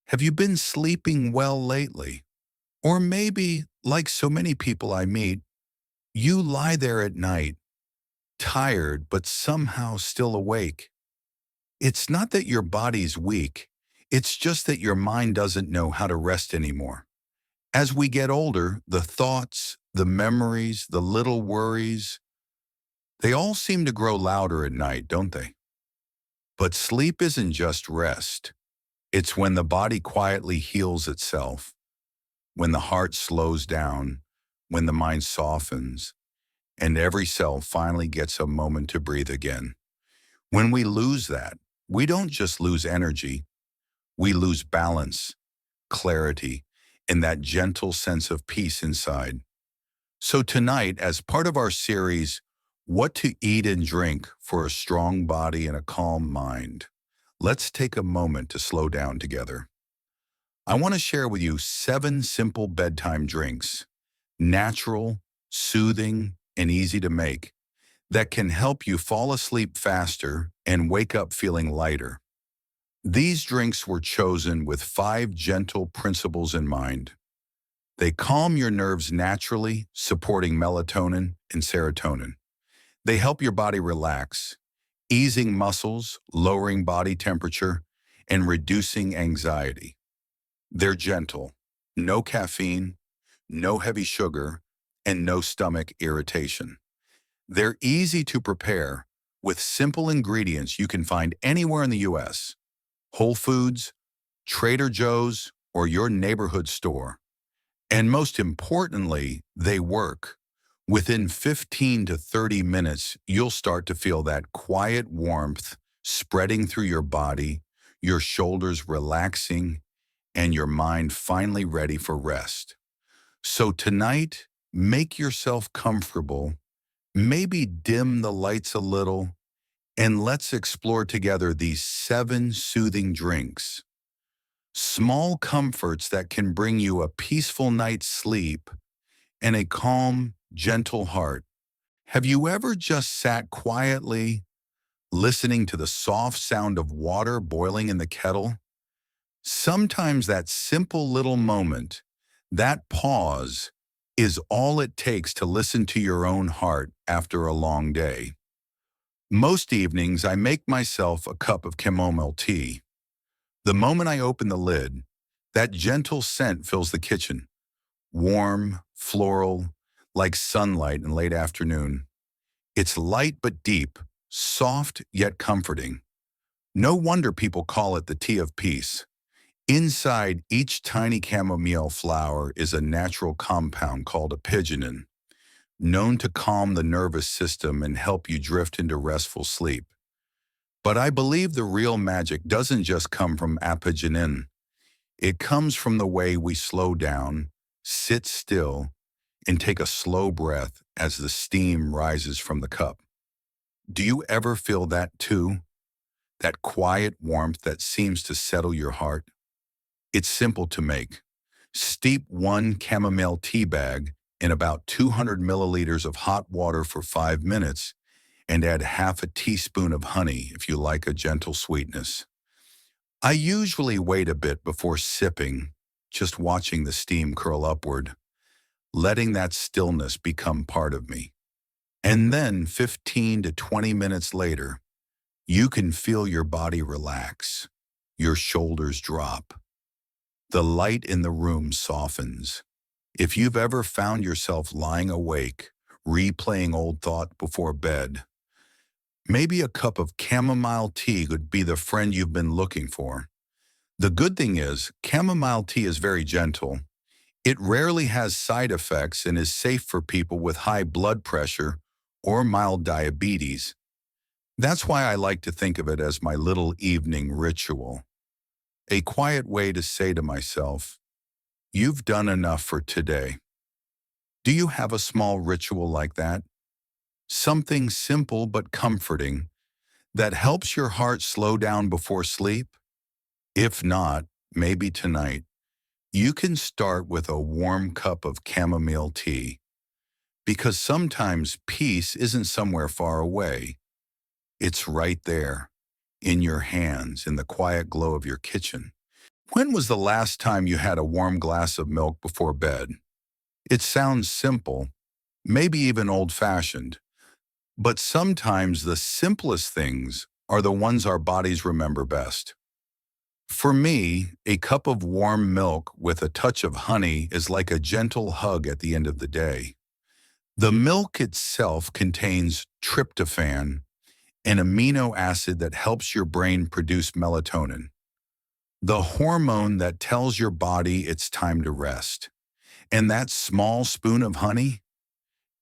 Have you been sleeping well lately? Or maybe, like so many people I meet, you lie there at night, tired but somehow still awake. It's not that your body's weak, it's just that your mind doesn't know how to rest anymore. As we get older, the thoughts, the memories, the little worries, they all seem to grow louder at night, don't they? But sleep isn't just rest. It's when the body quietly heals itself, when the heart slows down, when the mind softens, and every cell finally gets a moment to breathe again. When we lose that, we don't just lose energy, we lose balance, clarity, and that gentle sense of peace inside. So tonight, as part of our series, What to Eat and Drink for a Strong Body and a Calm Mind, let's take a moment to slow down together. I want to share with you 7 simple bedtime drinks, natural, soothing, and easy to make, that can help you fall asleep faster and wake up feeling lighter. These drinks were chosen with 5 gentle principles in mind. They calm your nerves naturally, supporting melatonin and serotonin. They help your body relax, easing muscles, lowering body temperature, and reducing anxiety. They're gentle, no caffeine, no heavy sugar, and no stomach irritation. They're easy to prepare with simple ingredients you can find anywhere in the US, Whole Foods, Trader Joe's, or your neighborhood store. And most importantly, they work. Within 15 to 30 minutes, you'll start to feel that quiet warmth spreading through your body, your shoulders relaxing, and your mind finally ready for rest. So tonight, make yourself comfortable, maybe dim the lights a little, and let's explore together these 7 soothing drinks. Small comforts that can bring you a peaceful night's sleep and a calm, gentle heart. Have you ever just sat quietly, listening to the soft sound of water boiling in the kettle? Sometimes that simple little moment, that pause, is all it takes to listen to your own heart after a long day. Most evenings, I make myself a cup of chamomile tea. The moment I open the lid, that gentle scent fills the kitchen, warm, floral, like sunlight in late afternoon. It's light but deep, soft yet comforting. No wonder people call it the tea of peace. Inside each tiny chamomile flower is a natural compound called apigenin, known to calm the nervous system and help you drift into restful sleep. But I believe the real magic doesn't just come from apigenin. It comes from the way we slow down, sit still, and take a slow breath as the steam rises from the cup. Do you ever feel that too? That quiet warmth that seems to settle your heart? It's simple to make. Steep 1 chamomile tea bag in about 200 milliliters of hot water for 5 minutes and add half a teaspoon of honey if you like a gentle sweetness. I usually wait a bit before sipping, just watching the steam curl upward, letting that stillness become part of me. And then 15 to 20 minutes later, you can feel your body relax, your shoulders drop. The light in the room softens. If you've ever found yourself lying awake, replaying old thoughts before bed, maybe a cup of chamomile tea could be the friend you've been looking for. The good thing is, chamomile tea is very gentle. It rarely has side effects and is safe for people with high blood pressure or mild diabetes. That's why I like to think of it as my little evening ritual. A quiet way to say to myself, "You've done enough for today." Do you have a small ritual like that? Something simple but comforting that helps your heart slow down before sleep? If not, maybe tonight, you can start with a warm cup of chamomile tea, because sometimes peace isn't somewhere far away. It's right there, in your hands, in the quiet glow of your kitchen. When was the last time you had a warm glass of milk before bed? It sounds simple, maybe even old-fashioned, but sometimes the simplest things are the ones our bodies remember best. For me, a cup of warm milk with a touch of honey is like a gentle hug at the end of the day. The milk itself contains tryptophan, an amino acid that helps your brain produce melatonin, the hormone that tells your body it's time to rest. And that small spoon of honey,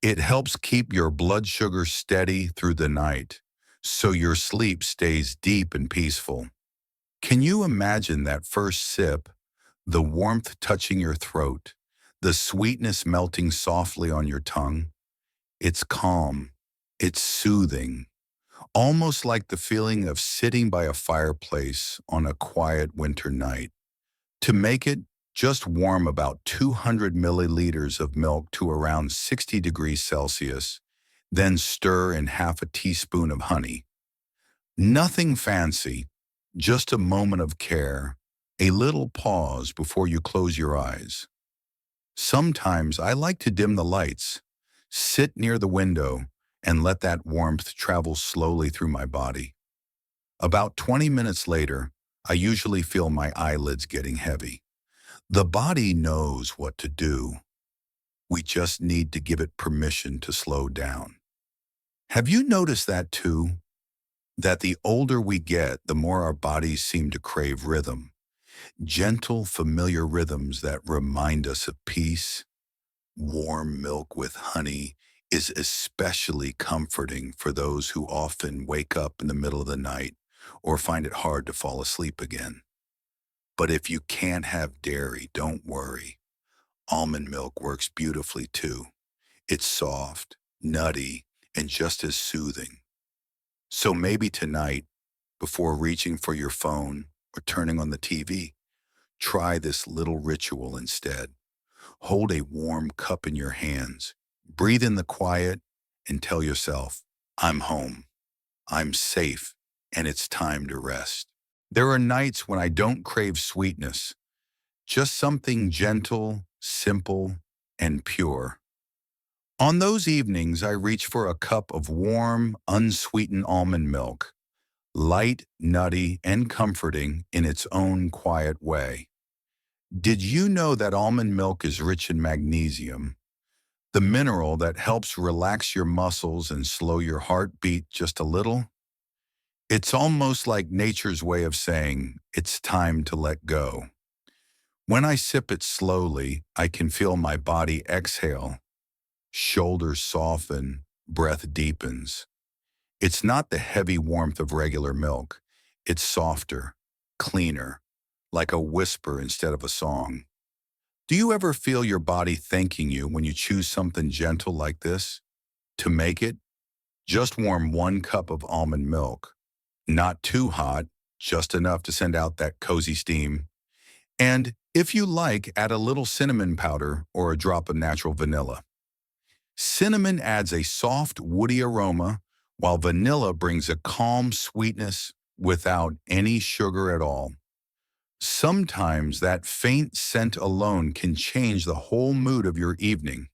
it helps keep your blood sugar steady through the night, so your sleep stays deep and peaceful. Can you imagine that first sip, the warmth touching your throat, the sweetness melting softly on your tongue? It's calm, it's soothing, almost like the feeling of sitting by a fireplace on a quiet winter night. To make it, just warm about 200 milliliters of milk to around 60 degrees Celsius, then stir in half a teaspoon of honey. Nothing fancy, just a moment of care, a little pause before you close your eyes. Sometimes I like to dim the lights, sit near the window, and let that warmth travel slowly through my body. About 20 minutes later, I usually feel my eyelids getting heavy. The body knows what to do. We just need to give it permission to slow down. Have you noticed that too? That the older we get, the more our bodies seem to crave rhythm. Gentle, familiar rhythms that remind us of peace. Warm milk with honey is especially comforting for those who often wake up in the middle of the night or find it hard to fall asleep again. But if you can't have dairy, don't worry. Almond milk works beautifully too. It's soft, nutty, and just as soothing. So maybe tonight, before reaching for your phone or turning on the TV, try this little ritual instead. Hold a warm cup in your hands, breathe in the quiet, and tell yourself, I'm home, I'm safe, and it's time to rest. There are nights when I don't crave sweetness, just something gentle, simple, and pure. On those evenings, I reach for a cup of warm, unsweetened almond milk, light, nutty, and comforting in its own quiet way. Did you know that almond milk is rich in magnesium, the mineral that helps relax your muscles and slow your heartbeat just a little? It's almost like nature's way of saying, it's time to let go. When I sip it slowly, I can feel my body exhale, shoulders soften, breath deepens. It's not the heavy warmth of regular milk. It's softer, cleaner, like a whisper instead of a song. Do you ever feel your body thanking you when you choose something gentle like this? To make it, just warm 1 cup of almond milk. Not too hot, just enough to send out that cozy steam. And if you like, add a little cinnamon powder or a drop of natural vanilla. Cinnamon adds a soft, woody aroma, while vanilla brings a calm sweetness without any sugar at all. Sometimes that faint scent alone can change the whole mood of your evening.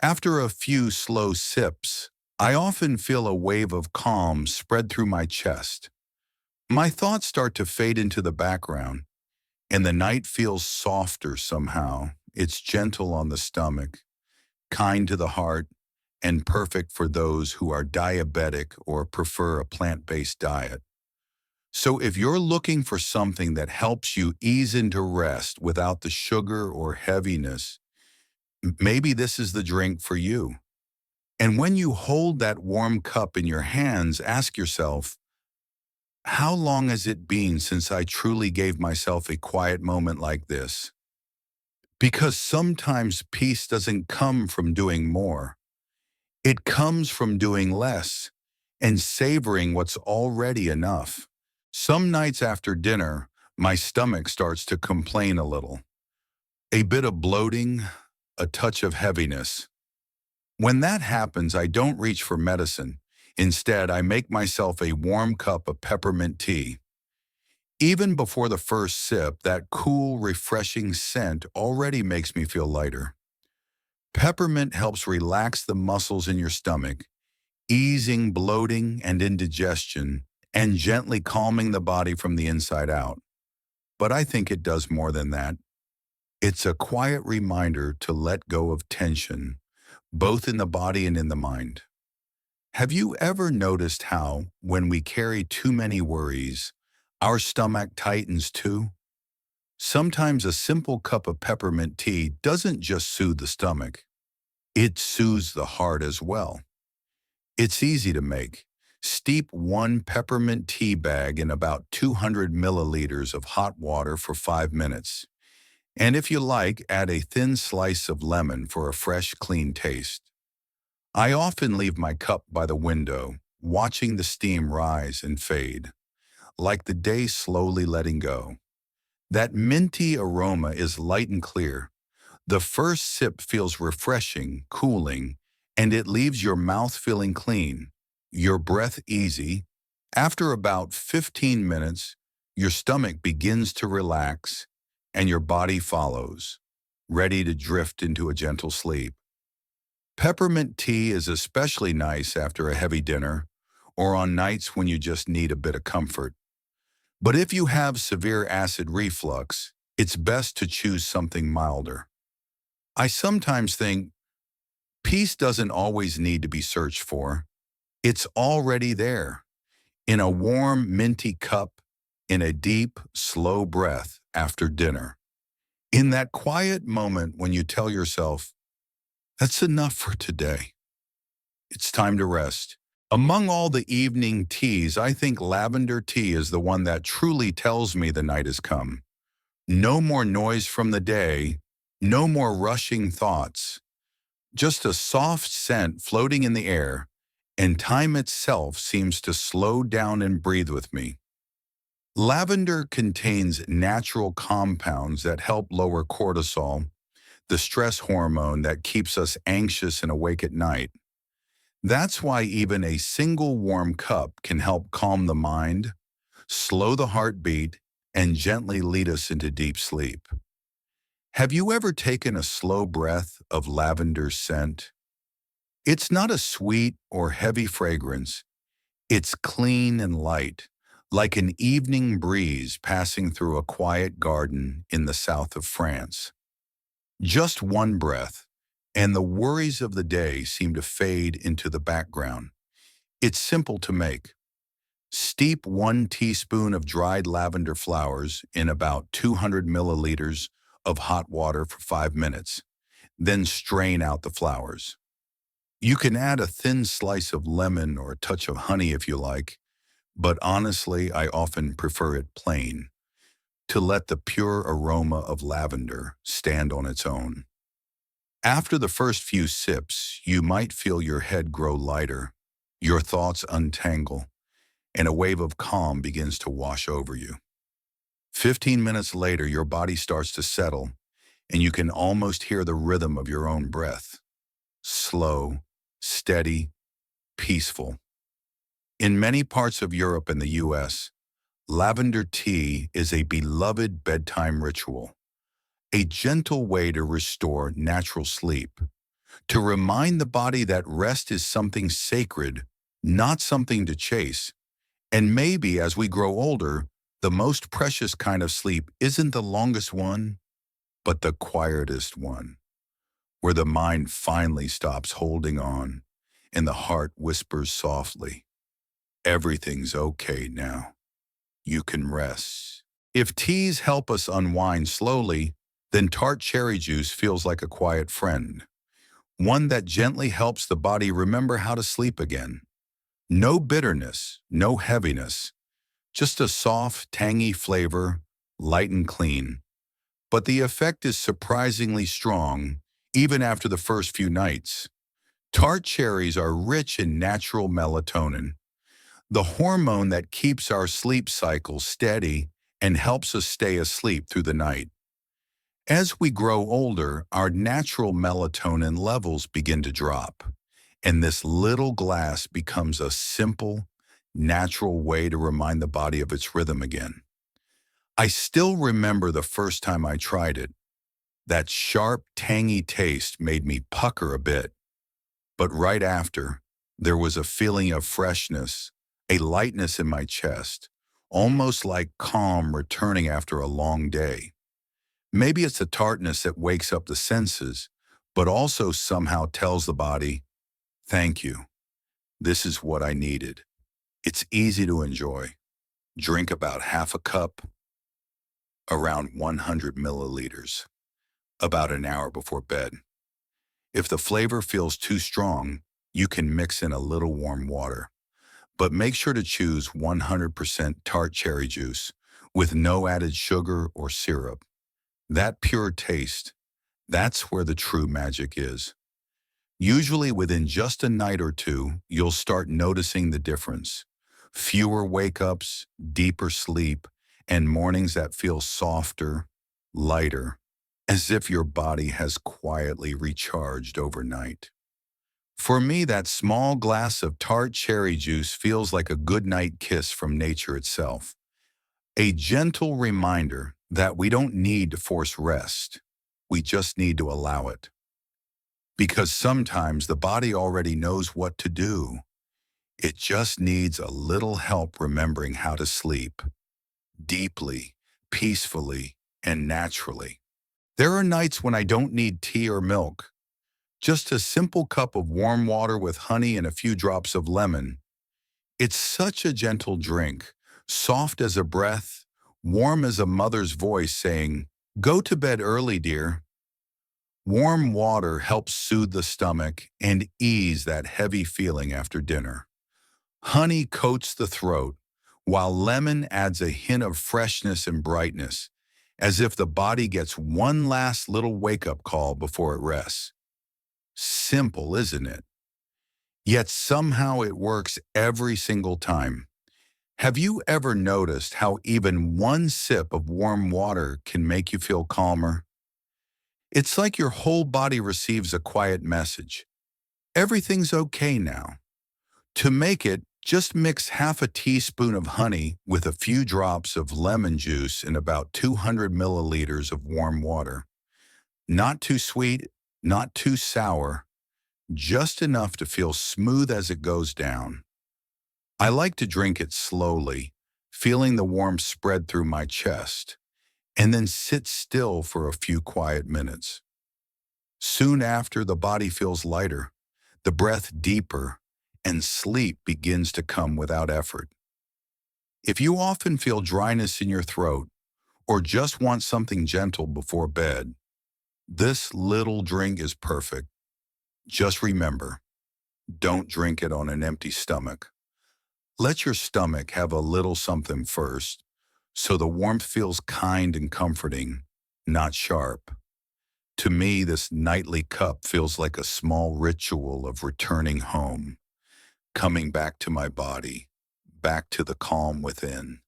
After a few slow sips, I often feel a wave of calm spread through my chest. My thoughts start to fade into the background, and the night feels softer somehow. It's gentle on the stomach, kind to the heart, and perfect for those who are diabetic or prefer a plant-based diet. So if you're looking for something that helps you ease into rest without the sugar or heaviness, maybe this is the drink for you. And when you hold that warm cup in your hands, ask yourself, how long has it been since I truly gave myself a quiet moment like this? Because sometimes peace doesn't come from doing more. It comes from doing less and savoring what's already enough. Some nights after dinner, my stomach starts to complain a little. A bit of bloating, a touch of heaviness. When that happens, I don't reach for medicine. Instead, I make myself a warm cup of peppermint tea. Even before the first sip, that cool, refreshing scent already makes me feel lighter. Peppermint helps relax the muscles in your stomach, easing bloating and indigestion, and gently calming the body from the inside out. But I think it does more than that. It's a quiet reminder to let go of tension, both in the body and in the mind. Have you ever noticed how, when we carry too many worries, our stomach tightens too? Sometimes a simple cup of peppermint tea doesn't just soothe the stomach, it soothes the heart as well. It's easy to make. Steep one peppermint tea bag in about 200 milliliters of hot water for 5 minutes. And if you like, add a thin slice of lemon for a fresh, clean taste. I often leave my cup by the window, watching the steam rise and fade, like the day slowly letting go. That minty aroma is light and clear. The first sip feels refreshing, cooling, and it leaves your mouth feeling clean, your breath easy. After about 15 minutes, your stomach begins to relax and your body follows, ready to drift into a gentle sleep. Peppermint tea is especially nice after a heavy dinner or on nights when you just need a bit of comfort. But if you have severe acid reflux, it's best to choose something milder. I sometimes think peace doesn't always need to be searched for. It's already there, in a warm, minty cup, in a deep, slow breath after dinner. In that quiet moment when you tell yourself, that's enough for today. It's time to rest. Among all the evening teas, I think lavender tea is the one that truly tells me the night has come. No more noise from the day, no more rushing thoughts, just a soft scent floating in the air, and time itself seems to slow down and breathe with me. Lavender contains natural compounds that help lower cortisol, the stress hormone that keeps us anxious and awake at night. That's why even a single warm cup can help calm the mind, slow the heartbeat, and gently lead us into deep sleep. Have you ever taken a slow breath of lavender scent? It's not a sweet or heavy fragrance. It's clean and light, like an evening breeze passing through a quiet garden in the south of France. Just one breath, and the worries of the day seem to fade into the background. It's simple to make. Steep 1 teaspoon of dried lavender flowers in about 200 milliliters of hot water for 5 minutes. Then strain out the flowers. You can add a thin slice of lemon or a touch of honey if you like, but honestly, I often prefer it plain, to let the pure aroma of lavender stand on its own. After the first few sips, you might feel your head grow lighter, your thoughts untangle, and a wave of calm begins to wash over you. 15 minutes later, your body starts to settle, and you can almost hear the rhythm of your own breath. Slow, steady, peaceful. In many parts of Europe and the US, lavender tea is a beloved bedtime ritual, a gentle way to restore natural sleep, to remind the body that rest is something sacred, not something to chase. And maybe as we grow older, the most precious kind of sleep isn't the longest one, but the quietest one, where the mind finally stops holding on and the heart whispers softly, everything's okay now. You can rest. If teas help us unwind slowly, then tart cherry juice feels like a quiet friend, one that gently helps the body remember how to sleep again. No bitterness, no heaviness, just a soft, tangy flavor, light and clean. But the effect is surprisingly strong, even after the first few nights. Tart cherries are rich in natural melatonin, the hormone that keeps our sleep cycle steady and helps us stay asleep through the night. As we grow older, our natural melatonin levels begin to drop, and this little glass becomes a simple, natural way to remind the body of its rhythm again. I still remember the first time I tried it. That sharp, tangy taste made me pucker a bit, but right after, there was a feeling of freshness, a lightness in my chest, almost like calm returning after a long day. Maybe it's the tartness that wakes up the senses, but also somehow tells the body, thank you, this is what I needed. It's easy to enjoy. Drink about half a cup, around 100 milliliters, about an hour before bed. If the flavor feels too strong, you can mix in a little warm water, but make sure to choose 100% tart cherry juice with no added sugar or syrup. That pure taste, that's where the true magic is. Usually within just a night or two, you'll start noticing the difference. Fewer wake-ups, deeper sleep, and mornings that feel softer, lighter, as if your body has quietly recharged overnight. For me, that small glass of tart cherry juice feels like a goodnight kiss from nature itself. A gentle reminder that we don't need to force rest. We just need to allow it. Because sometimes the body already knows what to do. It just needs a little help remembering how to sleep deeply, peacefully, and naturally. There are nights when I don't need tea or milk. Just a simple cup of warm water with honey and a few drops of lemon. It's such a gentle drink, soft as a breath, warm as a mother's voice saying, go to bed early, dear. Warm water helps soothe the stomach and ease that heavy feeling after dinner. Honey coats the throat, while lemon adds a hint of freshness and brightness, as if the body gets one last little wake-up call before it rests. Simple, isn't it? Yet somehow it works every single time. Have you ever noticed how even one sip of warm water can make you feel calmer? It's like your whole body receives a quiet message. Everything's okay now. To make it, just mix half a teaspoon of honey with a few drops of lemon juice in about 200 milliliters of warm water. Not too sweet, not too sour, just enough to feel smooth as it goes down. I like to drink it slowly, feeling the warmth spread through my chest, and then sit still for a few quiet minutes. Soon after, the body feels lighter, the breath deeper, and sleep begins to come without effort. If you often feel dryness in your throat or just want something gentle before bed, this little drink is perfect. Just remember, don't drink it on an empty stomach. Let your stomach have a little something first, so the warmth feels kind and comforting, not sharp. To me, this nightly cup feels like a small ritual of returning home, coming back to my body, back to the calm within.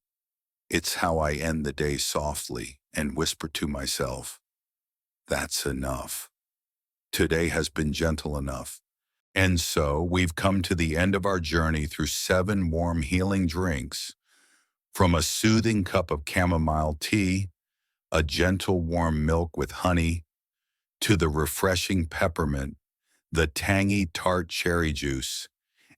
It's how I end the day softly and whisper to myself, that's enough. Today has been gentle enough. And so we've come to the end of our journey through 7 warm healing drinks, from a soothing cup of chamomile tea, a gentle warm milk with honey, to the refreshing peppermint, the tangy tart cherry juice,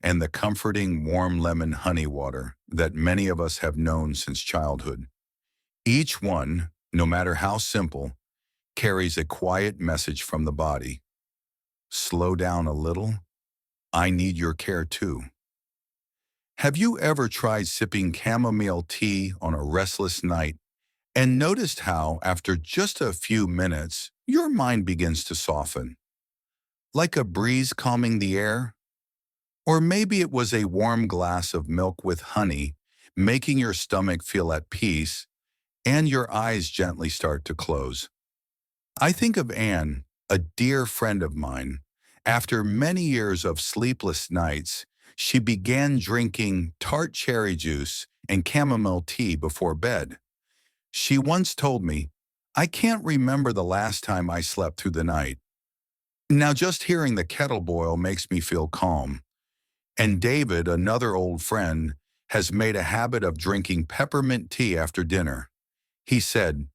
and the comforting warm lemon honey water that many of us have known since childhood. Each one, no matter how simple, carries a quiet message from the body. Slow down a little. I need your care too. Have you ever tried sipping chamomile tea on a restless night and noticed how, after just a few minutes, your mind begins to soften? Like a breeze calming the air? Or maybe it was a warm glass of milk with honey, making your stomach feel at peace and your eyes gently start to close. I think of Anne, a dear friend of mine. After many years of sleepless nights, she began drinking tart cherry juice and chamomile tea before bed. She once told me, I can't remember the last time I slept through the night. Now just hearing the kettle boil makes me feel calm. And David, another old friend, has made a habit of drinking peppermint tea after dinner. He said,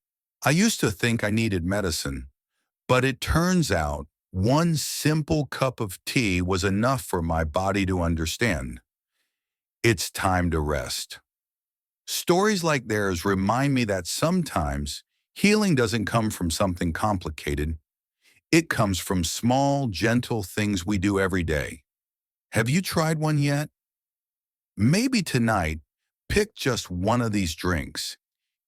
"I used to think I needed medicine, but it turns out one simple cup of tea was enough for my body to understand. It's time to rest." Stories like theirs remind me that sometimes healing doesn't come from something complicated. It comes from small, gentle things we do every day. Have you tried one yet? Maybe tonight, pick just one of these drinks.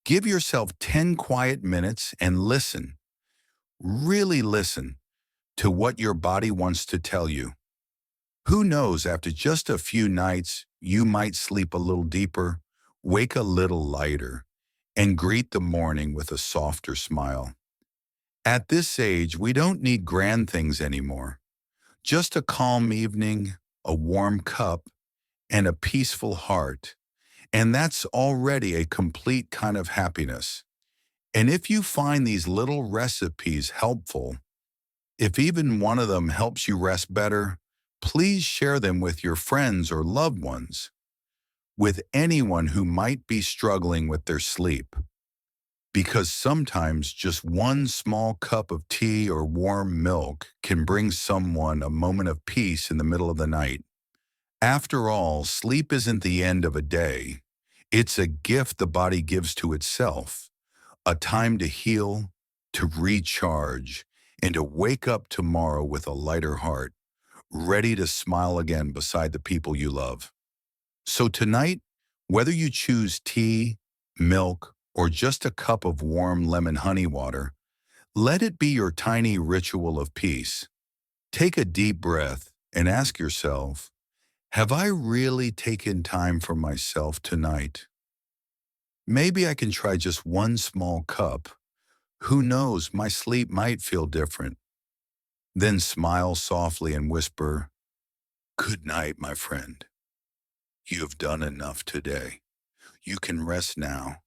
Give yourself 10 quiet minutes and listen. Really listen to what your body wants to tell you. Who knows, after just a few nights, you might sleep a little deeper, wake a little lighter, and greet the morning with a softer smile. At this age, we don't need grand things anymore. Just a calm evening, a warm cup, and a peaceful heart. And that's already a complete kind of happiness. And if you find these little recipes helpful, if even one of them helps you rest better, please share them with your friends or loved ones, with anyone who might be struggling with their sleep. Because sometimes just one small cup of tea or warm milk can bring someone a moment of peace in the middle of the night. After all, sleep isn't the end of a day. It's a gift the body gives to itself, a time to heal, to recharge, and to wake up tomorrow with a lighter heart, ready to smile again beside the people you love. So tonight, whether you choose tea, milk, or just a cup of warm lemon honey water, let it be your tiny ritual of peace. Take a deep breath and ask yourself, have I really taken time for myself tonight? Maybe I can try just one small cup. Who knows, my sleep might feel different. Then smile softly and whisper, "Good night, my friend. You have done enough today. You can rest now